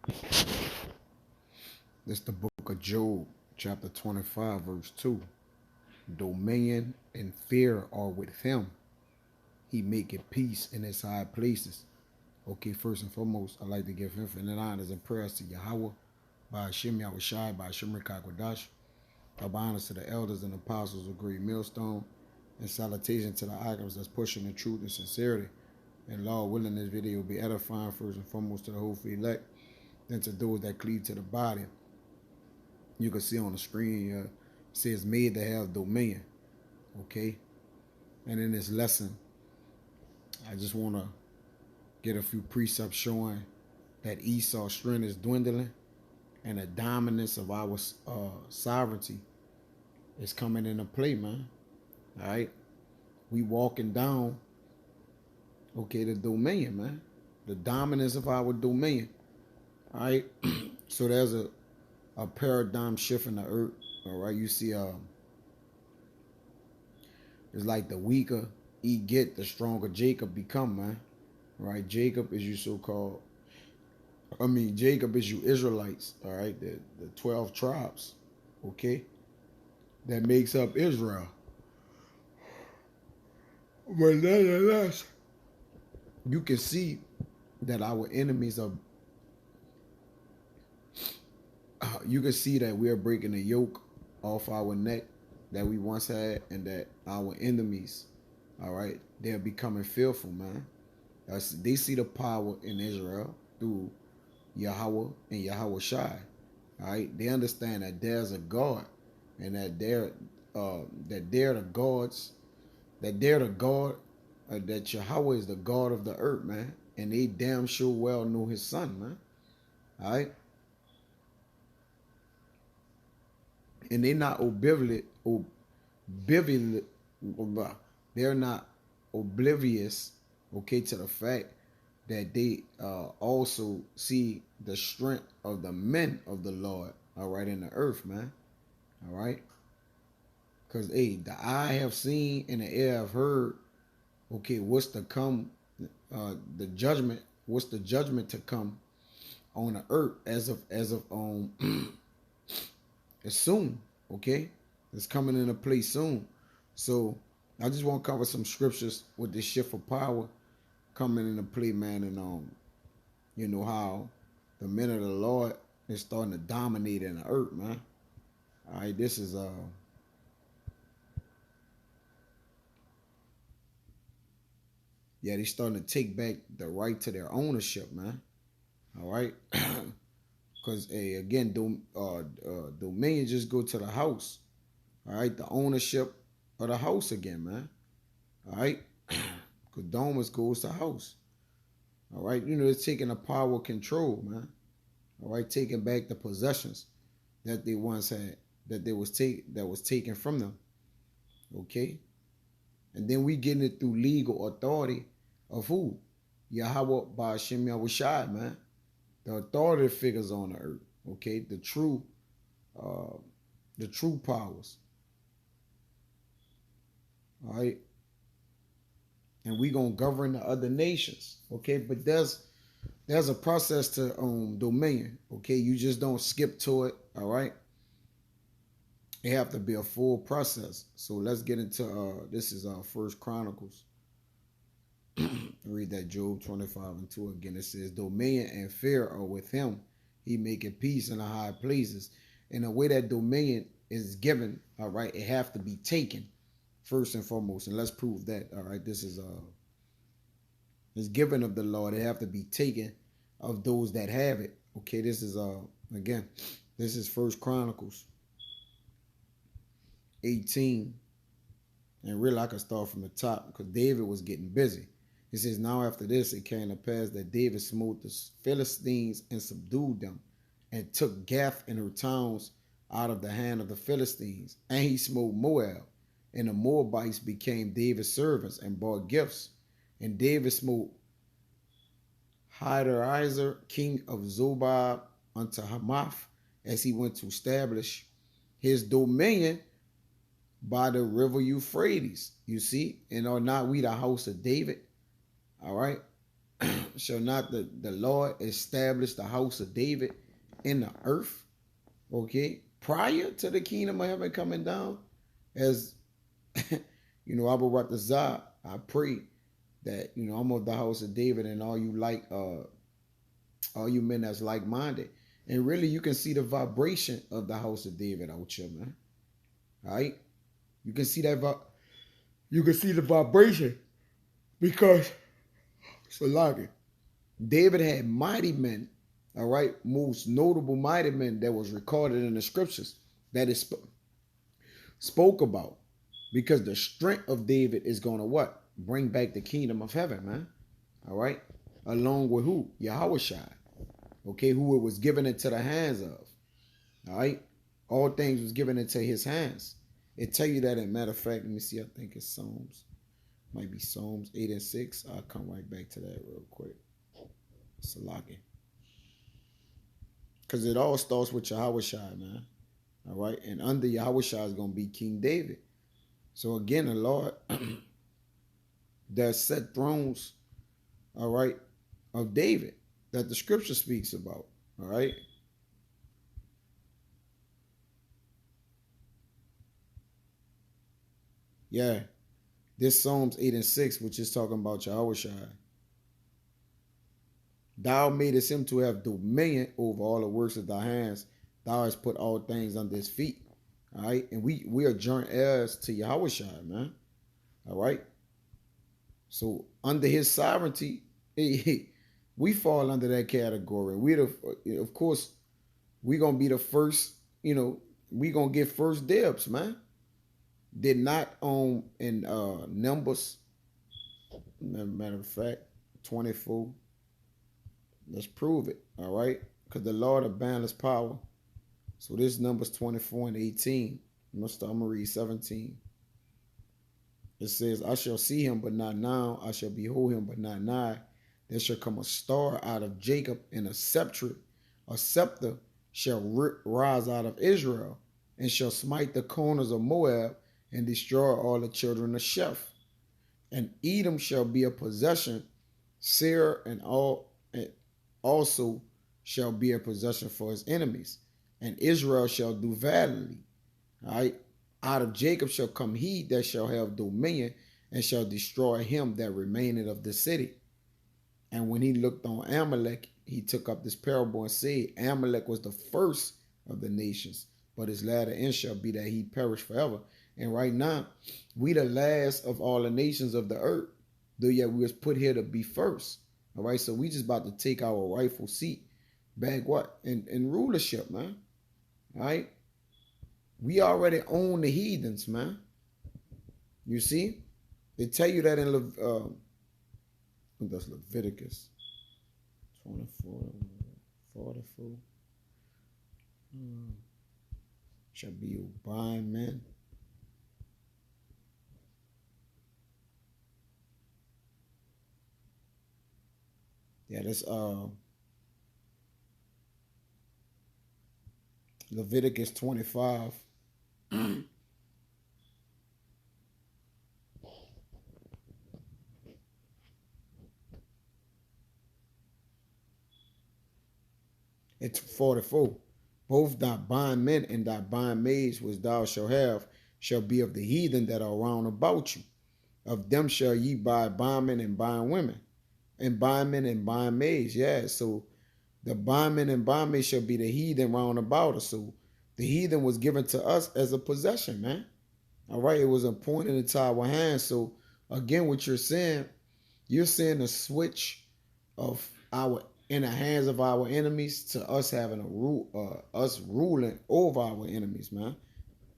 This is the book of Job, chapter 25, verse 2. Dominion and fear are with him. He maketh peace in his high places. Okay, first and foremost, I'd like to give infinite honors and prayers to Yahweh, by Hashem Yahushai, by Hashem Rikakwadash. Double honors to the elders and apostles of Great Millstone, and salutation to the icons that's pushing the truth and sincerity. And Lord willing, this video will be edifying first and foremost to the whole free elect, then to those that cleave to the body. You can see on the screen, it says made to have dominion. Okay? And in this lesson, I just want to get a few precepts showing that Esau's strength is dwindling and the dominance of our sovereignty is coming into play, man. All right? We walking down, okay, the dominion, man. The dominance of our dominion. All right? So there's a paradigm shift in the earth. All right? You see, it's like the weaker he get, the stronger Jacob become, man. Right? Jacob is you so-called, Jacob is you Israelites, all right? The 12 tribes, okay? That makes up Israel. But nonetheless, you can see that our enemies are, you can see that we are breaking the yoke off our neck that we once had, and that our enemies, all right, they're becoming fearful, man. They see the power in Israel through Yahweh and Yahweh Shai. All right, they understand that there's a God, and that they're the gods, that Yahweh is the God of the earth, man. And they damn sure well know His Son, man. All right, and they're not they're not oblivious, okay, to the fact that they also see the strength of the men of the Lord, all right, in the earth, man. All right. Because, hey, the eye have seen and the ear have heard, okay, what's to come, the judgment, what's the judgment to come on the earth as of it's soon, okay? It's coming into place soon. So I just want to cover some scriptures with this shift of power coming into play, man, and you know how the men of the Lord is starting to dominate in the earth, man. All right, this is they're starting to take back the right to their ownership, man. All right, because again, dominion just go to the house. All right, the ownership of the house again, man. All right, because domus goes to house. All right, you know, it's taking the power of control, man. All right, taking back the possessions that they once had, that was taken from them. Okay, and then we getting it through legal authority of who? Yahweh by Hashem Yahushai, man. The authority figures on the earth. Okay, the true powers. All right, and we gonna govern the other nations. Okay, but there's a process to dominion. Okay, you just don't skip to it. All right, it have to be a full process. So let's get into this is First Chronicles. Read that, Job 25 and 2 again. It says, dominion and fear are with him. He maketh peace in the high places. And the way that dominion is given, all right, it have to be taken first and foremost. And let's prove that. All right, this is it's given of the Lord. It have to be taken of those that have it. Okay, this is again, this is First Chronicles 18. And really I can start from the top because David was getting busy. It says, now after this it came to pass that David smote the Philistines and subdued them, and took Gath and her towns out of the hand of the Philistines. And he smote Moab, and the Moabites became David's servants and brought gifts. And David smote Hadarezer, king of Zobah, unto Hamath, as he went to establish his dominion by the river Euphrates. You see, and are not we the house of David? All right. shall not the Lord establish the house of David in the earth? Okay, prior to the kingdom of heaven coming down, as Abba Ratazah, I pray that I'm of the house of David, and all you men that's like minded, and really you can see the vibration of the house of David out here, man. All right, you can see that you can see the vibration because Salaki, David had mighty men, all right, most notable mighty men that was recorded in the scriptures that is spoke about, because the strength of David is going to what? Bring back the kingdom of heaven, man. All right, along with who? Yahushua, okay, who it was given into the hands of. All right, all things was given into his hands. It tell you that, in matter of fact, let me see, I think it's Psalms. Might be Psalms 8 and 6. I'll come right back to that real quick. Salaki. Because it all starts with Yahushua, man. All right. And under Yahushua is going to be King David. So again, the Lord that set thrones, all right, of David that the scripture speaks about. All right. Yeah. This Psalms 8 and 6, which is talking about Yahushua. Thou madest him to have dominion over all the works of thy hands. Thou hast put all things under his feet. All right. And we are joint heirs to Yahushua, man. All right. So under his sovereignty, we fall under that category. Of course, we're going to be the first, we're going to get first dibs, man. Did not own in Numbers, matter of fact, 24. Let's prove it, all right? Because the Lord of boundless power. So this Numbers 24 and 18. I'm going to read 17. It says, I shall see him, but not now. I shall behold him, but not nigh. There shall come a star out of Jacob, and a scepter shall rise out of Israel, and shall smite the corners of Moab, and destroy all the children of Sheph. And Edom shall be a possession, Seir and also shall be a possession for his enemies. And Israel shall do valiantly. All right. Out of Jacob shall come he that shall have dominion, and shall destroy him that remaineth of the city. And when he looked on Amalek, he took up this parable and said, Amalek was the first of the nations, but his latter end shall be that he perish forever. And right now, we the last of all the nations of the earth, though yet we was put here to be first. All right, so we just about to take our rightful seat back what? In rulership, man. All right? We already own the heathens, man. You see? They tell you that in that's Leviticus 24, 44. Shall be obeying men. Yeah, that's Leviticus 25. It's 44. Both thy bondmen and thy bondmaids which thou shalt have shall be of the heathen that are round about you. Of them shall ye buy bondmen and bondwomen, and bondmen and bondmaids. Yeah, so the bondmen and bondmaids shall be the heathen round about us. So the heathen was given to us as a possession, man. All right, it was appointed into our hands. So again, what you're saying a switch of our in the hands of our enemies to us having us ruling over our enemies, man.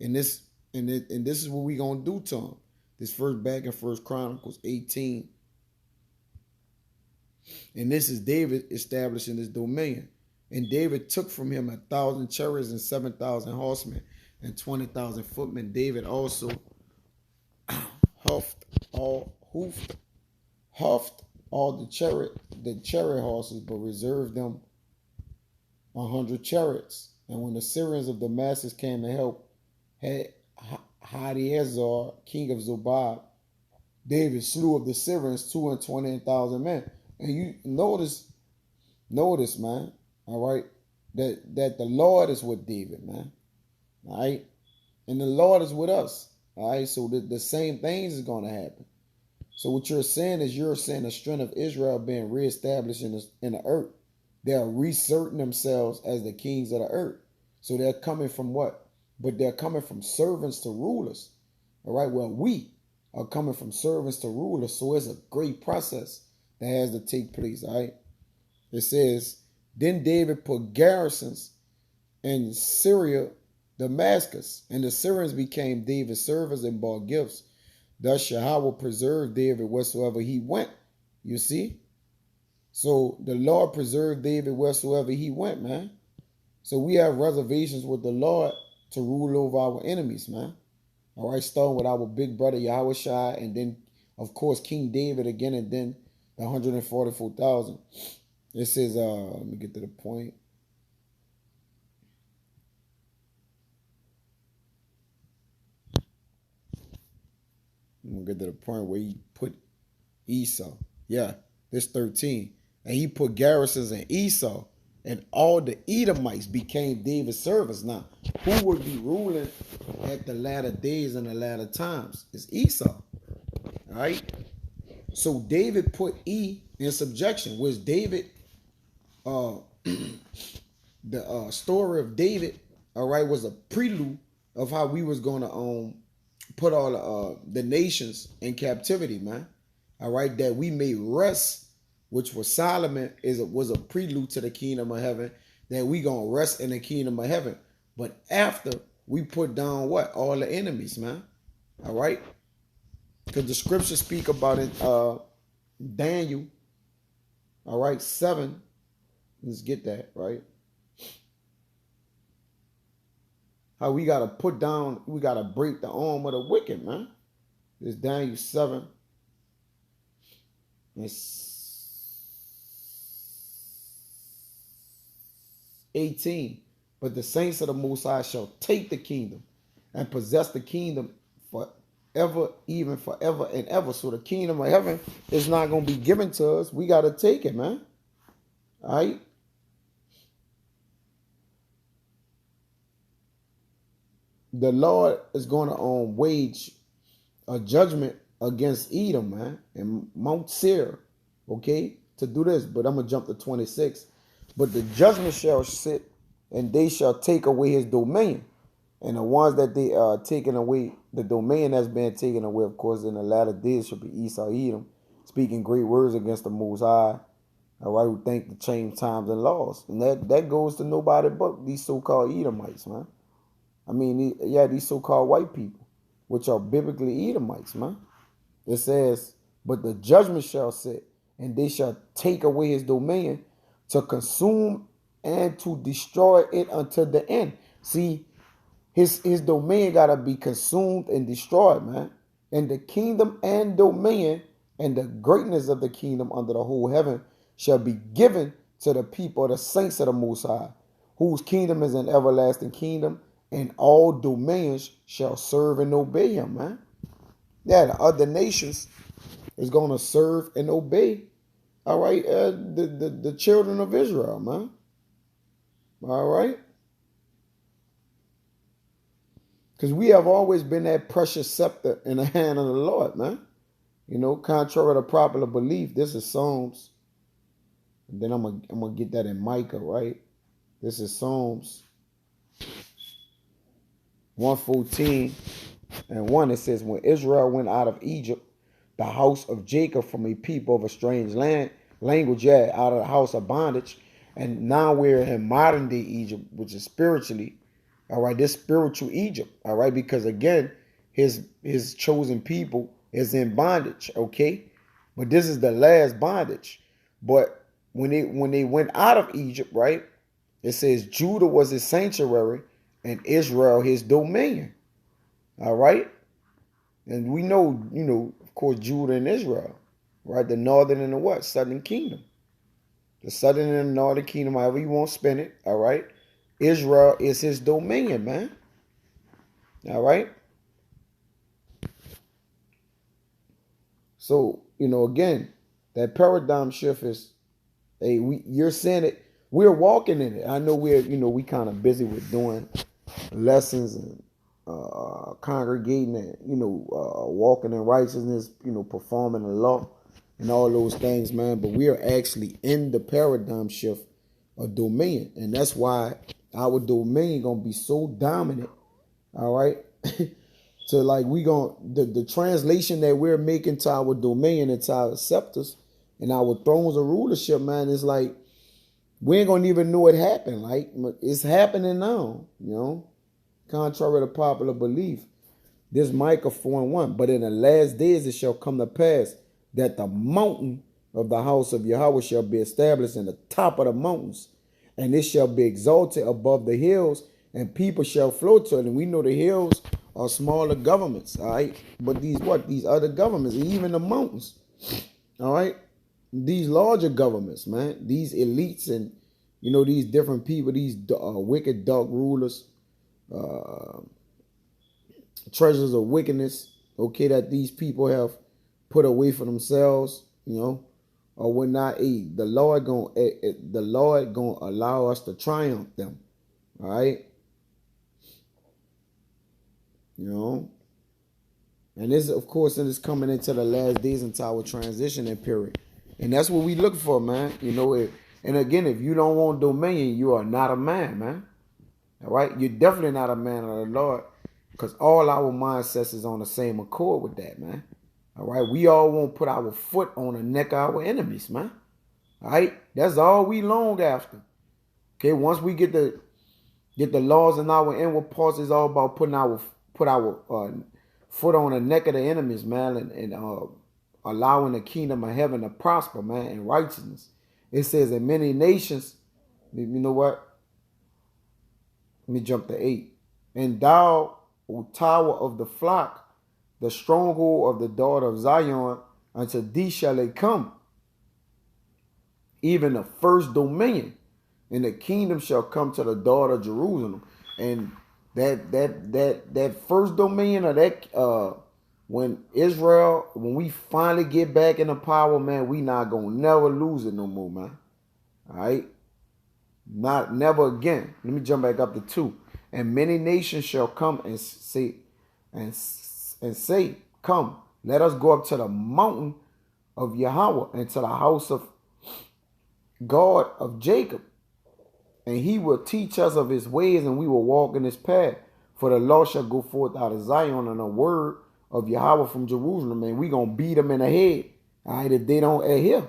And this is what we gonna do to them. This back in First Chronicles 18. And this is David establishing his dominion. And David took from him 1,000 chariots and 7,000 horsemen and 20,000 footmen. David also huffed all the chariot horses, but reserved them 100 chariots. And when the Syrians of Damascus came to help Hadaezer, king of Zobah, David slew of the Syrians 220,000 men. And you notice, man, all right, that the Lord is with David, man. All right. And the Lord is with us. All right. So the same things is going to happen. So what you're saying is you're saying the strength of Israel being reestablished in the earth. They're reasserting themselves as the kings of the earth. So they're coming from what? But they're coming from servants to rulers. All right. Well, we are coming from servants to rulers. So it's a great process that has to take place. All right. It says, then David put garrisons in Syria, Damascus, and the Syrians became David's servants and bought gifts. Thus Yahweh preserved David wheresoever he went. You see? So the Lord preserved David wheresoever he went, man. So we have reservations with the Lord to rule over our enemies, man. All right, starting with our big brother Yahushua, and then, of course, King David again, and then the 144,000. It says, let me get to the point. I'm going to get to the point where he put Esau. Yeah, this 13. And he put garrisons in Esau, and all the Edomites became David's servants. Now, who would be ruling at the latter days and the latter times? It's Esau. All right? So David put E in subjection, which David, the story of David, all right, was a prelude of how we was going to put all the nations in captivity, man. All right, that we may rest, which was Solomon, was a prelude to the kingdom of heaven, that we gonna rest in the kingdom of heaven. But after we put down what? All the enemies, man. All right? Because the scriptures speak about it, Daniel, all right, 7. Let's get that, right? How we gotta put down, we gotta break the arm of the wicked, man. It's Daniel 7. It's 18. But the saints of the Most High shall take the kingdom and possess the kingdom forever, even forever and ever. So the kingdom of heaven is not going to be given to us. We got to take it, man. All right? The Lord is going to wage a judgment against Edom, man, and Mount Seir, okay, to do this. But I'm going to jump to 26. But the judgment shall sit, and they shall take away his dominion. And the ones that they are taking away, the domain that's been taken away, of course, in the latter days shall be Esau, Edom, speaking great words against the Most High. All right, who think to change times and laws. And that goes to nobody but these so-called Edomites, man. I mean, these so-called white people, which are biblically Edomites, man. It says, but the judgment shall sit, and they shall take away his dominion to consume and to destroy it until the end. See, his domain got to be consumed and destroyed, man. And the kingdom and dominion and the greatness of the kingdom under the whole heaven shall be given to the people, the saints of the Most High, whose kingdom is an everlasting kingdom, and all dominions shall serve and obey him, man. Yeah, the other nations is going to serve and obey, all right, the children of Israel, man. All right? Because we have always been that precious scepter in the hand of the Lord, man. You know, contrary to popular belief, this is Psalms. And then I'm gonna get that in Micah, right? This is Psalms 114 and 1. It says, when Israel went out of Egypt, the house of Jacob from a people of a strange language, out of the house of bondage. And now we're in modern day Egypt, which is spiritually, all right, this spiritual Egypt, all right, because again, his chosen people is in bondage, okay? But this is the last bondage. But when they went out of Egypt, right, it says Judah was his sanctuary and Israel his dominion, all right? And we know, of course, Judah and Israel, right? The northern and the what? Southern kingdom. The southern and the northern kingdom, however you want to spin it, all right? Israel is his dominion, man. All right? So, again, That paradigm shift is, hey, you're saying it. We're walking in it. I know we kind of busy with doing lessons and congregating and walking in righteousness, performing the law and all those things, man. But we are actually in the paradigm shift of dominion, and that's why our dominion gonna be so dominant. All right. So like the translation that we're making to our dominion and to our scepters and our thrones of rulership, man, is like we ain't gonna even know it happened. Like it's happening now, contrary to popular belief. This Micah 4:1. But in the last days it shall come to pass that the mountain of the house of Yahweh shall be established in the top of the mountains, and it shall be exalted above the hills, and people shall flow to it. And we know the hills are smaller governments, all right? But these other governments, even the mountains, all right? These larger governments, man, these elites and, these different people, these wicked dark rulers, treasures of wickedness, okay, that these people have put away for themselves, or we're not, the Lord gonna allow us to triumph them, all right? And this, of course, it is coming into the last days, into our transitioning period. And that's what we look for, man. And again, if you don't want dominion, you are not a man, man. All right? You're definitely not a man of the Lord, because all our mindsets is on the same accord with that, man. All right? We all want to put our foot on the neck of our enemies, man. All right? That's all we long after. Okay? Once we get the laws in our inward parts, it's all about put our foot on the neck of the enemies, man, and allowing the kingdom of heaven to prosper, man, in righteousness. It says in many nations, you know what? Let me jump to 8. And thou, O tower of the flock, the stronghold of the daughter of Zion, unto thee shall they come, even the first dominion, and the kingdom shall come to the daughter of Jerusalem. And that first dominion, of that when we finally get back into power, man, we not gonna never lose it no more, man. All right, never again. Let me jump back up to 2. And many nations shall come and say, come, let us go up to the mountain of Yahweh and to the house of God of Jacob, and he will teach us of his ways, and we will walk in his path. For the law shall go forth out of Zion, and the word of Yahweh from Jerusalem. And we going to beat them in the head, all right, if they don't adhere.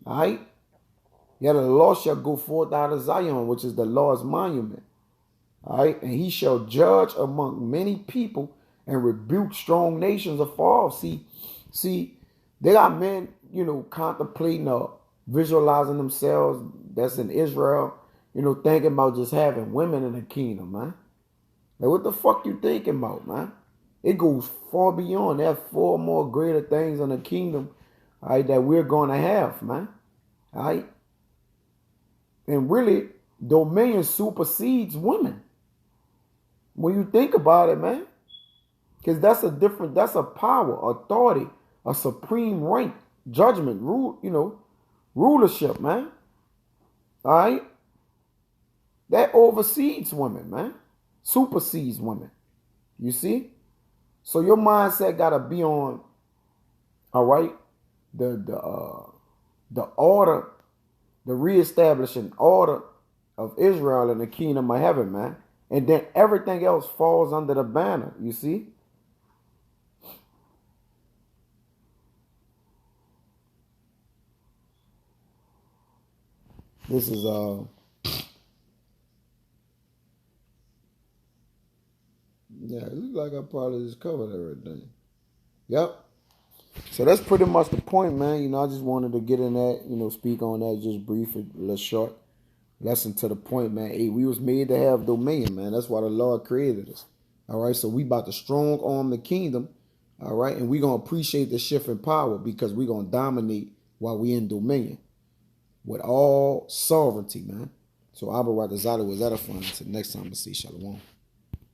All right? Yeah, the law shall go forth out of Zion, which is the Lord's monument. All right? And he shall judge among many people and rebuke strong nations afar off. See, they got men, contemplating visualizing themselves that's in Israel, thinking about just having women in the kingdom, man. Like, what the fuck you thinking about, man? It goes far beyond. There are 4 more greater things in the kingdom, all right, that we're going to have, man. All right? And really, dominion supersedes women. When you think about it, man. Because that's a power, authority, a supreme rank, judgment, rulership, man. All right? That oversees women, man. Supersedes women. You see? So your mindset gotta be on, all right, the order, the reestablishing order of Israel in the kingdom of heaven, man. And then everything else falls under the banner, you see? This is yeah, it looks like I probably just covered everything. Yep. So that's pretty much the point, man. I just wanted to get in that, speak on that just brief, a little short lesson to the point, man. Hey, we was made to have dominion, man. That's why the Lord created us. All right, so we about to strong arm the kingdom, all right, and we going to appreciate the shift in power because we going to dominate while we in dominion with all sovereignty, man. So Abba Ratazada was edifying. Until next time, I see Shalom.